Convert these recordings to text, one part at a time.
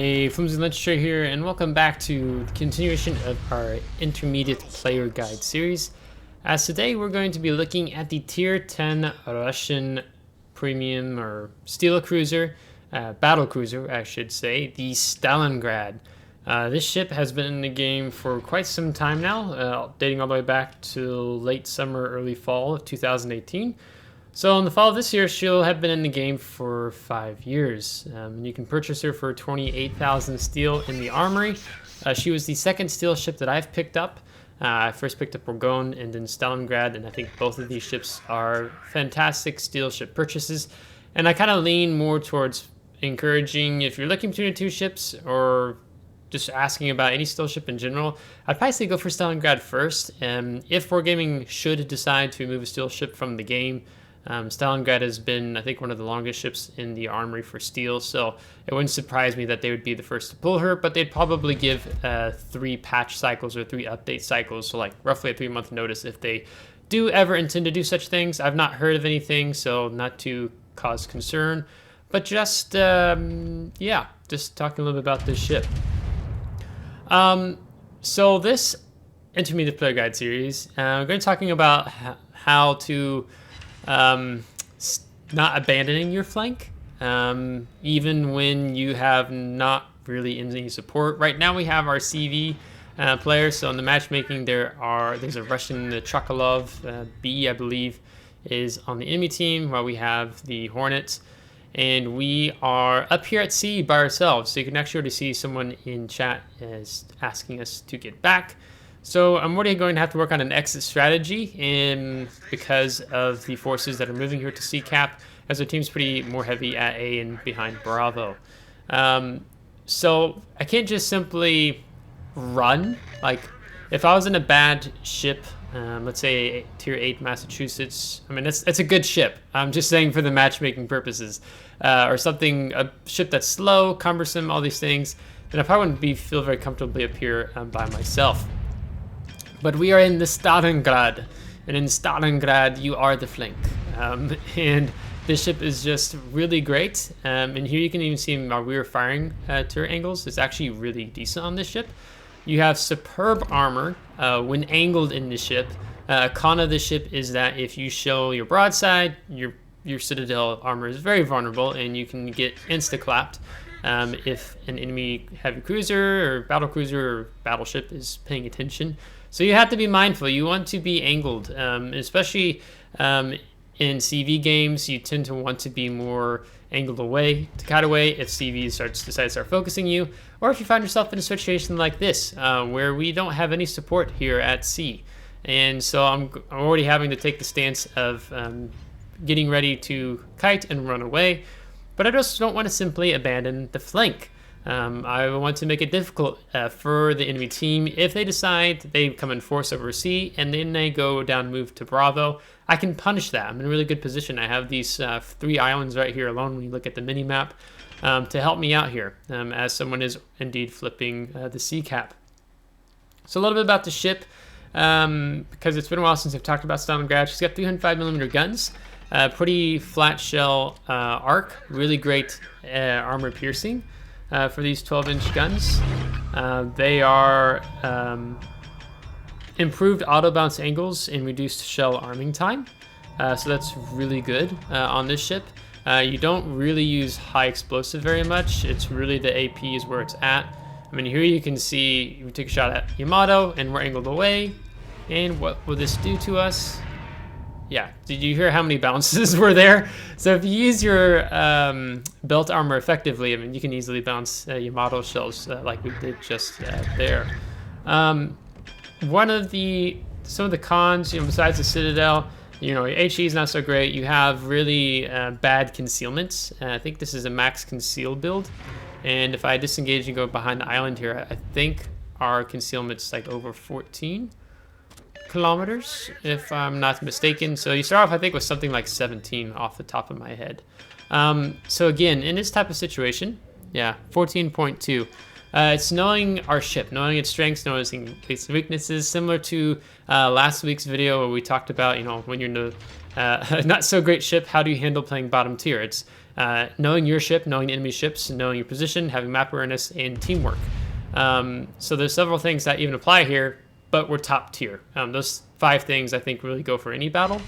Hey, FlimsyLunchTray here, and welcome back to the continuation of our Intermediate Player Guide series. As today we're going to be looking at the Tier 10 Russian Premium or Steel Cruiser, Battle Cruiser I should say, the Stalingrad. This ship has been in the game for quite some time now, dating all the way back to late summer, early fall of 2018. So in the fall of this year, she'll have been in the game for 5 years. And you can purchase her for 28,000 steel in the armory. She was the second steel ship that I've picked up. I first picked up Ergonomic and then Stalingrad, and I think both of these ships are fantastic steel ship purchases. And I kind of lean more towards encouraging, if you're looking between the two ships or just asking about any steel ship in general, I'd probably say go for Stalingrad first. If Wargaming should decide to remove a steel ship from the game, Stalingrad has been, I think, one of the longest ships in the armory for steel, so it wouldn't surprise me that they would be the first to pull her, but they'd probably give 3 patch cycles or 3 update cycles, so like roughly a 3-month notice if they do ever intend to do such things. I've not heard of anything, so not to cause concern, but just, just talking a little bit about this ship. So this Intermediate Player Guide series, we're going to be talking about how to not abandoning your flank, even when you have not really any support. Right now we have our CV players, so in the matchmaking there's a Russian Chokolov B, I believe, is on the enemy team, while we have the Hornets, and we are up here at C by ourselves, so you can actually already see someone in chat is asking us to get back. So I'm already going to have to work on an exit strategy, and because of the forces that are moving here to C cap, as our team's pretty more heavy at A and behind Bravo. So I can't just simply run. Like, if I was in a bad ship, let's say Tier 8 Massachusetts, I mean, that's a good ship. I'm just saying for the matchmaking purposes. Or something, a ship that's slow, cumbersome, all these things, then I probably wouldn't feel very comfortably up here by myself. But we are in the Stalingrad, and in Stalingrad, you are the flank. And this ship is just really great. And here you can even see our rear firing turret angles. It's actually really decent on this ship. You have superb armor when angled in the ship. A con of this ship is that if you show your broadside, your citadel armor is very vulnerable, and you can get insta-clapped if an enemy heavy cruiser or battle cruiser or battleship is paying attention. So you have to be mindful. You want to be angled, especially in CV games. You tend to want to be more angled away to cut away if CV decides to start focusing you, or if you find yourself in a situation like this where we don't have any support here at C, and so I'm already having to take the stance of getting ready to kite and run away, but I just don't want to simply abandon the flank. I want to make it difficult for the enemy team. If they decide they come in force over C and then they go down move to Bravo, I can punish that. I'm in a really good position. I have these 3 islands right here alone when you look at the mini map to help me out here as someone is indeed flipping the C cap. So a little bit about the ship, because it's been a while since I've talked about Stalingrad. She's got 305mm guns, pretty flat shell arc, really great armor piercing. For these 12-inch guns. They are improved auto bounce angles and reduced shell arming time. So that's really good on this ship. You don't really use high explosive very much. It's really the AP is where it's at. I mean, here you can see we take a shot at Yamato and we're angled away. And what will this do to us? Yeah, did you hear how many bounces were there? So if you use your belt armor effectively, I mean, you can easily bounce Yamato shells like we did just there. Some of the cons, besides the Citadel, HE is not so great. You have really bad concealments. I think this is a max conceal build, and if I disengage and go behind the island here, I think our concealment's like over 14 kilometers, if I'm not mistaken. So you start off, I think, with something like 17 off the top of my head. So again, in this type of situation, yeah, 14.2. It's knowing our ship, knowing its strengths, knowing its weaknesses, similar to last week's video where we talked about, you know, when you're in a not so great ship, how do you handle playing bottom tier? It's knowing your ship, knowing the enemy ships, knowing your position, having map awareness, and teamwork. So there's several things that even apply here, but we're top tier. Those 5 things I think really go for any battle,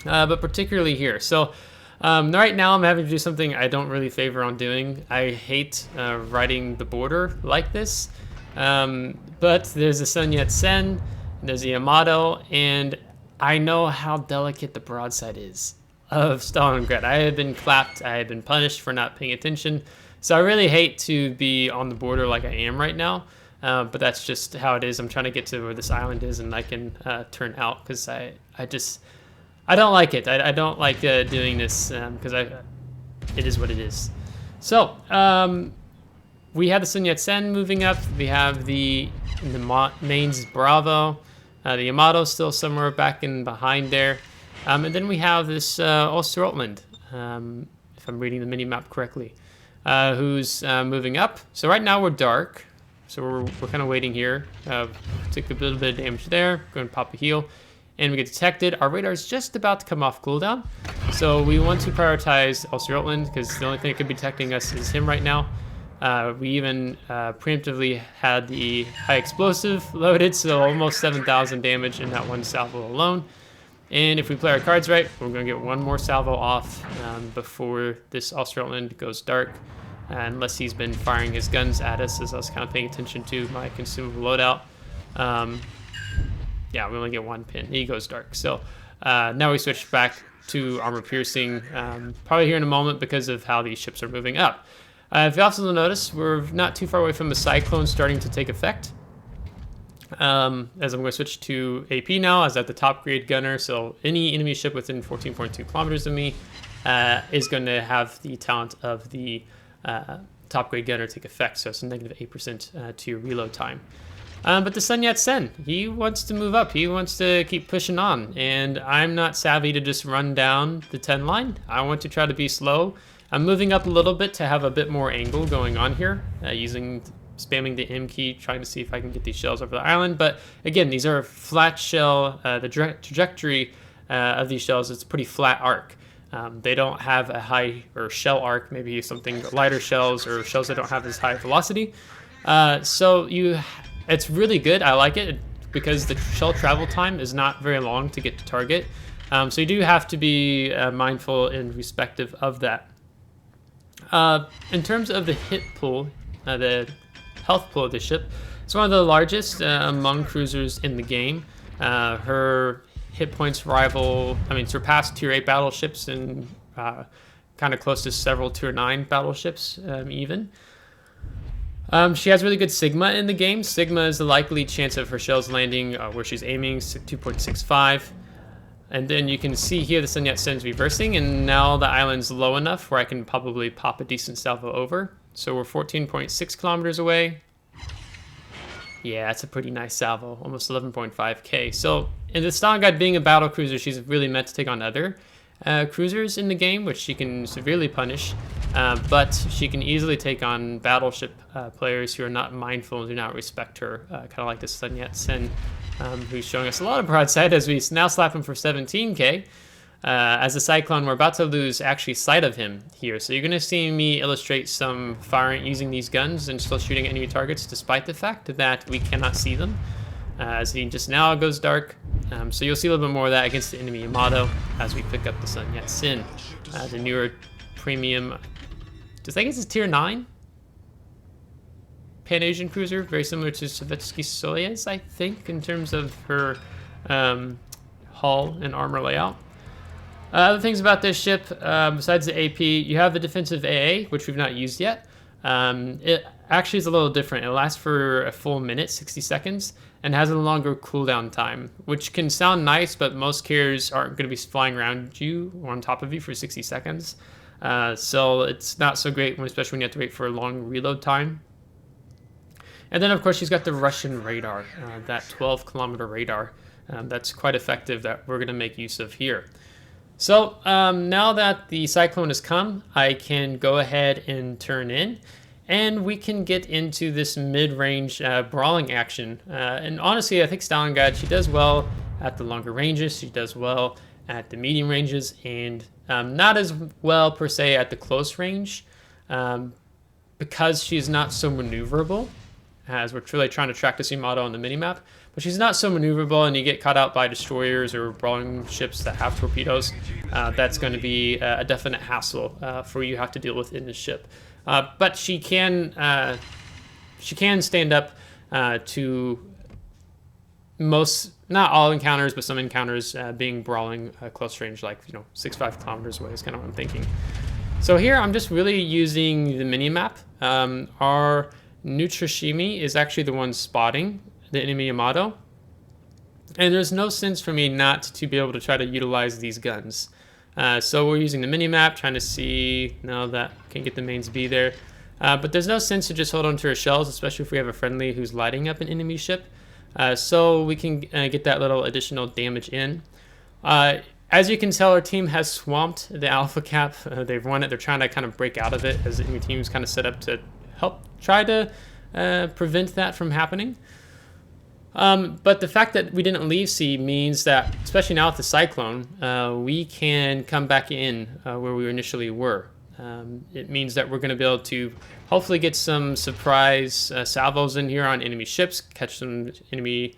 but particularly here. So right now I'm having to do something I don't really favor on doing. I hate riding the border like this, but there's a Sun Yat-sen, there's the Yamato, and I know how delicate the broadside is of Stalingrad. I have been clapped, I have been punished for not paying attention, so I really hate to be on the border like I am right now, but that's just how it is. I'm trying to get to where this island is and I can turn out, because I don't like it. I don't like doing this because it is what it is. So we have the Sun Yat-sen moving up. We have the mains Bravo. The Yamato still somewhere back in behind there. And then we have this Osterotland, if I'm reading the mini-map correctly, who's moving up. So right now we're dark. So we're kind of waiting here. Took a little bit of damage there. Going to pop a heal. And we get detected. Our radar is just about to come off cooldown. So we want to prioritize Osterotland because the only thing that could be detecting us is him right now. We even preemptively had the high explosive loaded, so almost 7,000 damage in that one salvo alone. And if we play our cards right, we're going to get one more salvo off before this Osterotland goes dark. Unless he's been firing his guns at us, as I was kind of paying attention to my consumable loadout. Yeah, we only get 1 pin. He goes dark. So now we switch back to armor piercing, probably here in a moment because of how these ships are moving up. If you also notice, we're not too far away from the cyclone starting to take effect. As I'm going to switch to AP now, as at the top grade gunner, so any enemy ship within 14.2 kilometers of me is going to have the talent of the top grade gunner take effect, so it's a negative 8% to your reload time. But the Sun Yat-sen, he wants to move up. He wants to keep pushing on. And I'm not savvy to just run down the 10 line. I want to try to be slow. I'm moving up a little bit to have a bit more angle going on here, spamming the M key, trying to see if I can get these shells over the island. But again, these are flat shell. The trajectory of these shells is a pretty flat arc. They don't have a high or shell arc, maybe something lighter shells or shells that don't have as high velocity. It's really good. I like it because the shell travel time is not very long to get to target. So you do have to be mindful and respective of that. In terms of the hit pool, the health pool of the ship, it's one of the largest among cruisers in the game. Her hit points surpass tier 8 battleships and kind of close to several tier 9 battleships even. She has really good Sigma in the game. Sigma is the likely chance of her shells landing where she's aiming, 2.65. And then you can see here the Sun Yat-sen's reversing, and now the island's low enough where I can probably pop a decent salvo over. So we're 14.6 kilometers away. Yeah, that's a pretty nice salvo, almost 11.5k. So in the Stalingrad being a battle cruiser, she's really meant to take on other cruisers in the game, which she can severely punish. But she can easily take on battleship players who are not mindful and do not respect her, kind of like this Sun Yat-sen, who's showing us a lot of broadside as we now slap him for 17k. As a Cyclone, we're about to lose actually sight of him here. So you're going to see me illustrate some firing using these guns and still shooting enemy targets despite the fact that we cannot see them. As he just now goes dark. So you'll see a little bit more of that against the enemy Yamato as we pick up the Sun Yat-sen, the newer premium. I think it's a tier 9 Pan-Asian cruiser, very similar to Sovietsky Soyuz, I think, in terms of her hull and armor layout. Other things about this ship, besides the AP, you have the defensive AA, which we've not used yet. It actually is a little different. It lasts for a full minute, 60 seconds, and has a longer cooldown time, which can sound nice, but most carriers aren't going to be flying around you or on top of you for 60 seconds. So it's not so great, especially when you have to wait for a long reload time. And then, of course, she's got the Russian radar, that 12-kilometer radar. That's quite effective that we're going to make use of here. So now that the Cyclone has come, I can go ahead and turn in. And we can get into this mid-range brawling action. And honestly, I think Stalingrad, she does well at the longer ranges. She does well at the medium ranges, and not as well per se at the close range, because she's not so maneuverable, as we're truly trying to track this Yamato on the minimap. But she's not so maneuverable, and you get caught out by destroyers or brawling ships that have torpedoes. That's going to be a definite hassle for you to have to deal with in the ship. But she can stand up to most, not all encounters, but some encounters being brawling close range, like 6-5 kilometers away is kind of what I'm thinking. So here I'm just really using the mini map. Our Nutrashimi is actually the one spotting the enemy Yamato, and there's no sense for me not to be able to try to utilize these guns. So we're using the mini map, trying to see, no, that can get the mains B there. But there's no sense to just hold on to our shells, especially if we have a friendly who's lighting up an enemy ship. So we can get that little additional damage in. As you can tell, our team has swamped the alpha cap. They've won it. They're trying to kind of break out of it, as the enemy team's kind of set up to help try to prevent that from happening. But the fact that we didn't leave C means that, especially now with the Cyclone, we can come back in where we initially were. It means that we're going to be able to hopefully get some surprise salvos in here on enemy ships, catch some enemy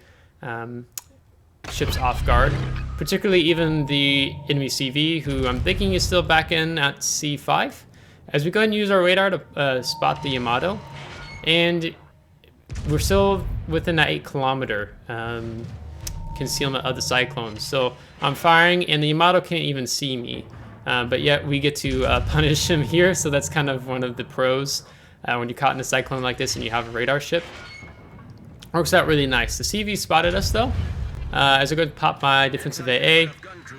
ships off guard, particularly even the enemy CV, who I'm thinking is still back in at C5. As we go ahead and use our radar to spot the Yamato, and we're still within that 8-kilometer concealment of the Cyclone. So I'm firing, and the Yamato can't even see me. But yet we get to punish him here, so that's kind of one of the pros when you're caught in a Cyclone like this and you have a radar ship. Works out really nice. The CV spotted us though. As I go to pop my defensive AA,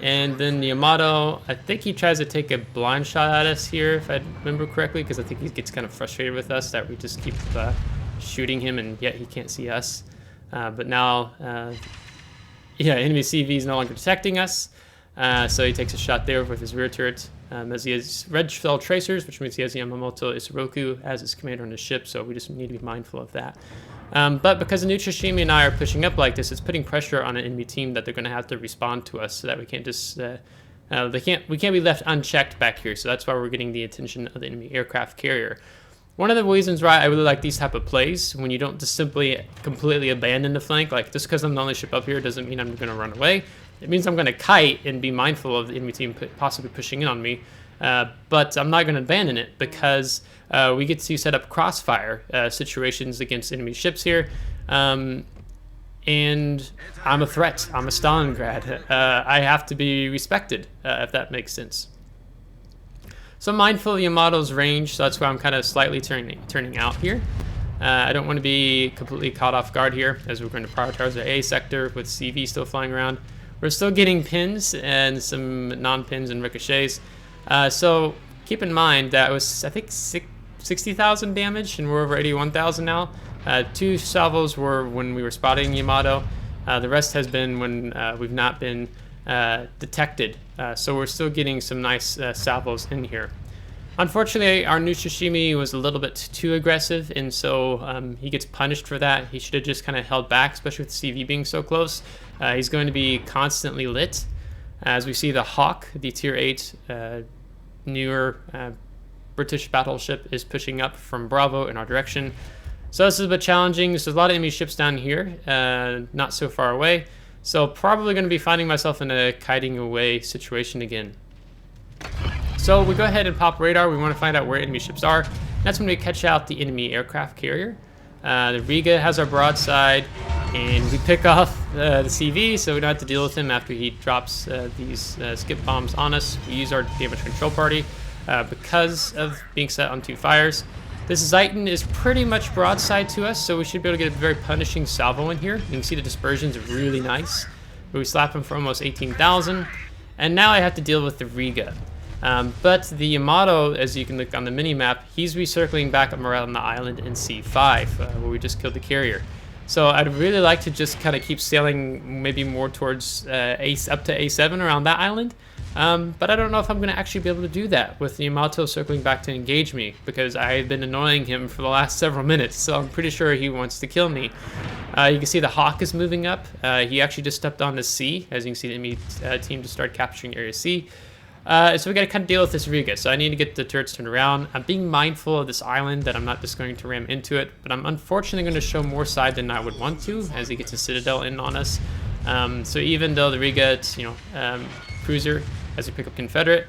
and then the Yamato, I think he tries to take a blind shot at us here, if I remember correctly, because I think he gets kind of frustrated with us that we just keep shooting him, and yet he can't see us. But now, enemy CV is no longer detecting us, so he takes a shot there with his rear turret, as he has red shell tracers, which means he has the Yamamoto Isoroku as his commander on his ship, so we just need to be mindful of that. But because the Nutrashimi and I are pushing up like this, it's putting pressure on an enemy team that they're going to have to respond to us, so that we can't just we can't be left unchecked back here. So that's why we're getting the attention of the enemy aircraft carrier. One of the reasons why I really like these type of plays, when you don't just simply completely abandon the flank, like just because I'm the only ship up here doesn't mean I'm going to run away. It means I'm going to kite and be mindful of the enemy team possibly pushing in on me. But I'm not going to abandon it, because we get to set up crossfire situations against enemy ships here. And I'm a threat. I'm a Stalingrad. I have to be respected, if that makes sense. So I'm mindful of Yamato's range, so that's why I'm kind of slightly turning out here. I don't want to be completely caught off guard here, as we're going to prioritize our A sector with CV still flying around. We're still getting pins and some non-pins and ricochets. So keep in mind that it was, I think, 60,000 damage, and we're over 81,000 now. 2 salvos were when we were spotting Yamato. The rest has been when we've not been detected. So we're still getting some nice salvos in here. Unfortunately, our Nutrashimi was a little bit too aggressive, and so he gets punished for that. He should have just kind of held back, especially with CV being so close. He's going to be constantly lit. As we see the Hawk, the Tier 8 newer British battleship, is pushing up from Bravo in our direction. So this is a bit challenging. There's a lot of enemy ships down here, not so far away. So probably going to be finding myself in a kiting away situation again. So we go ahead and pop radar. We want to find out where enemy ships are. That's when we catch out the enemy aircraft carrier. The Riga has our broadside, and we pick off the CV, so we don't have to deal with him after he drops these skip bombs on us. We use our damage control party because of being set on 2 fires. This Zeiton is pretty much broadside to us, so we should be able to get a very punishing salvo in here. You can see the dispersion's really nice. We slap him for almost 18,000, and now I have to deal with the Riga. But the Yamato, as you can look on the mini-map, he's recircling back up around the island in C5, where we just killed the carrier. So I'd really like to just kind of keep sailing maybe more towards up to A7 around that island, But I don't know if I'm going to actually be able to do that with the Yamato circling back to engage me, because I've been annoying him for the last several minutes, so I'm pretty sure he wants to kill me. You can see the Hawk is moving up. He actually just stepped on the C, as you can see the enemy team just started capturing Area C. So we got to kind of deal with this Riga, so I need to get the turrets turned around. I'm being mindful of this island, that I'm not just going to ram into it, but I'm unfortunately going to show more side than I would want to, as he gets a Citadel in on us. So even though the Riga, it's, cruiser, as we pick up Confederate,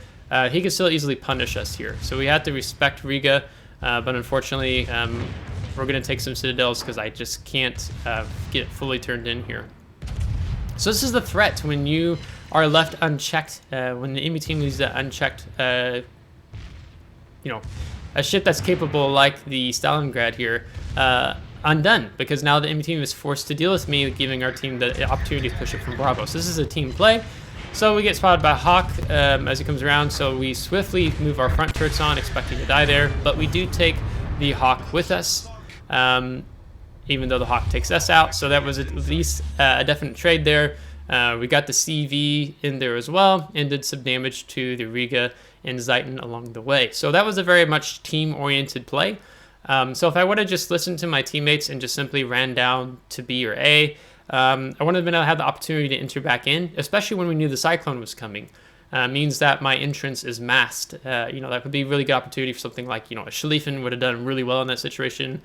he can still easily punish us here. So we have to respect Riga, but unfortunately, we're going to take some Citadels because I just can't get it fully turned in here. So this is the threat when you are left unchecked, when the enemy team leaves that unchecked, a ship that's capable like the Stalingrad here, undone, because now the enemy team is forced to deal with me, giving our team the opportunity to push it from Bravo. So this is a team play. So we get spotted by Hawk as he comes around, so we swiftly move our front turrets on, expecting to die there, but we do take the Hawk with us, even though the Hawk takes us out, so that was at least a definite trade there. We got the CV in there as well, and did some damage to the Riga and Zeiton along the way. So that was a very much team-oriented play. So if I would have just listened to my teammates and just simply ran down to B or A, I wouldn't have been able to have the opportunity to enter back in, especially when we knew the Cyclone was coming. Means that my entrance is masked. That would be a really good opportunity for something like, a Schlieffen would have done really well in that situation.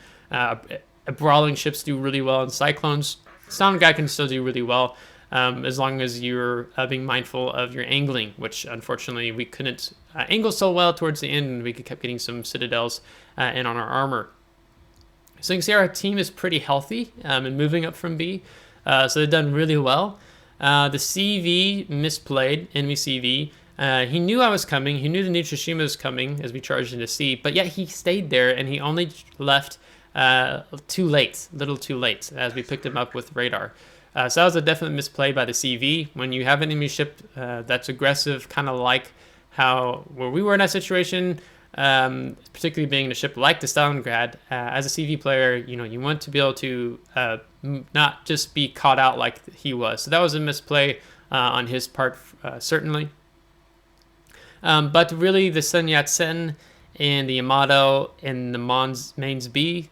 Brawling ships do really well in Cyclones. Stalingrad can still do really well, as long as you're being mindful of your angling, which unfortunately we couldn't angle so well towards the end, and we kept getting some Citadels in on our armor. So you can see our team is pretty healthy and moving up from B. So they've done really well. The CV misplayed, enemy CV. He knew I was coming. He knew the Nitsushima was coming as we charged into C, but yet he stayed there, and he only left too late, a little too late, as we picked him up with radar. So that was a definite misplay by the CV. When you have an enemy ship that's aggressive, kind of like where we were in that situation, particularly being a ship like the Stalingrad, as a CV player, you want to be able to not just be caught out like he was. So that was a misplay on his part, certainly. But really, the Sun Yat-sen and the Yamato and the Mains B,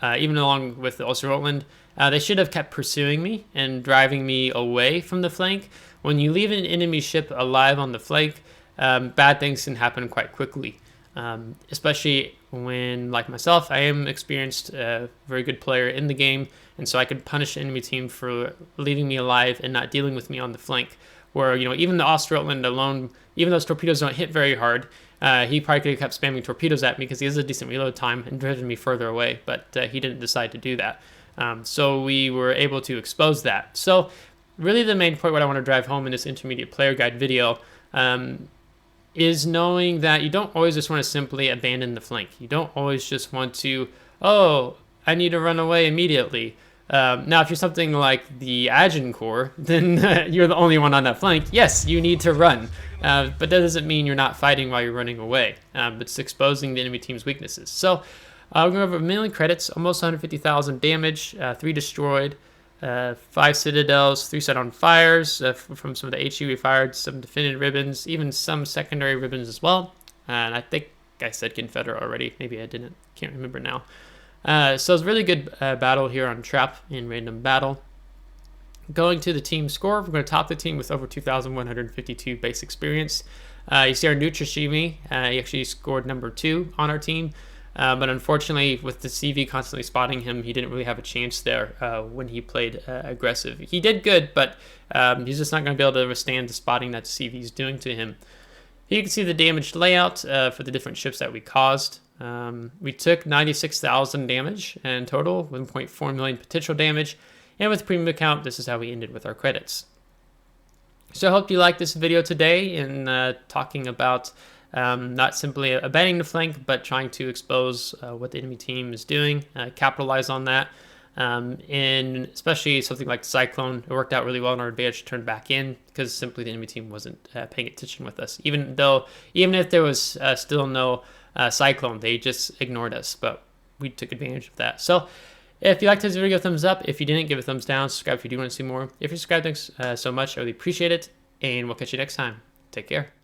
even along with the Osterotland, they should have kept pursuing me and driving me away from the flank. When you leave an enemy ship alive on the flank, bad things can happen quite quickly. Especially when, like myself, I am experienced, very good player in the game, and so I could punish the enemy team for leaving me alive and not dealing with me on the flank. Where, even the Osterotland alone, even though his torpedoes don't hit very hard, he probably could have kept spamming torpedoes at me because he has a decent reload time and driven me further away, but he didn't decide to do that. So we were able to expose that. So really the main point what I want to drive home in this intermediate player guide video is knowing that you don't always just want to simply abandon the flank. You don't always just want to, I need to run away immediately. Now, if you're something like the Agincourt, then you're the only one on that flank. Yes, you need to run, but that doesn't mean you're not fighting while you're running away. It's exposing the enemy team's weaknesses. So we're going over 1 million credits, almost 150,000 damage, 3 destroyed, 5 Citadels, 3 set on fires from some of the HE we fired, some defended ribbons, even some secondary ribbons as well. And I think I said Confederate already. Maybe I didn't. Can't remember now. So it's a really good battle here on Trap in Random Battle. Going to the team score, we're going to top the team with over 2,152 base experience. You see our Nutsushima, he actually scored number 2 on our team. But unfortunately, with the CV constantly spotting him, he didn't really have a chance there when he played aggressive. He did good, but he's just not going to be able to withstand the spotting that the CV is doing to him. Here you can see the damaged layout for the different ships that we caused. We took 96,000 damage in total, 1.4 million potential damage, and with premium account, this is how we ended with our credits. So I hope you liked this video today in talking about not simply abandoning the flank, but trying to expose what the enemy team is doing, capitalize on that. And especially something like the Cyclone, it worked out really well in our advantage to turn back in because simply the enemy team wasn't paying attention with us. Even if there was still no Cyclone, they just ignored us, but we took advantage of that. So if you liked this video, give a thumbs up. If you didn't, give a thumbs down. Subscribe if you do want to see more. If you're subscribed, thanks so much. I really appreciate it, and we'll catch you next time. Take care.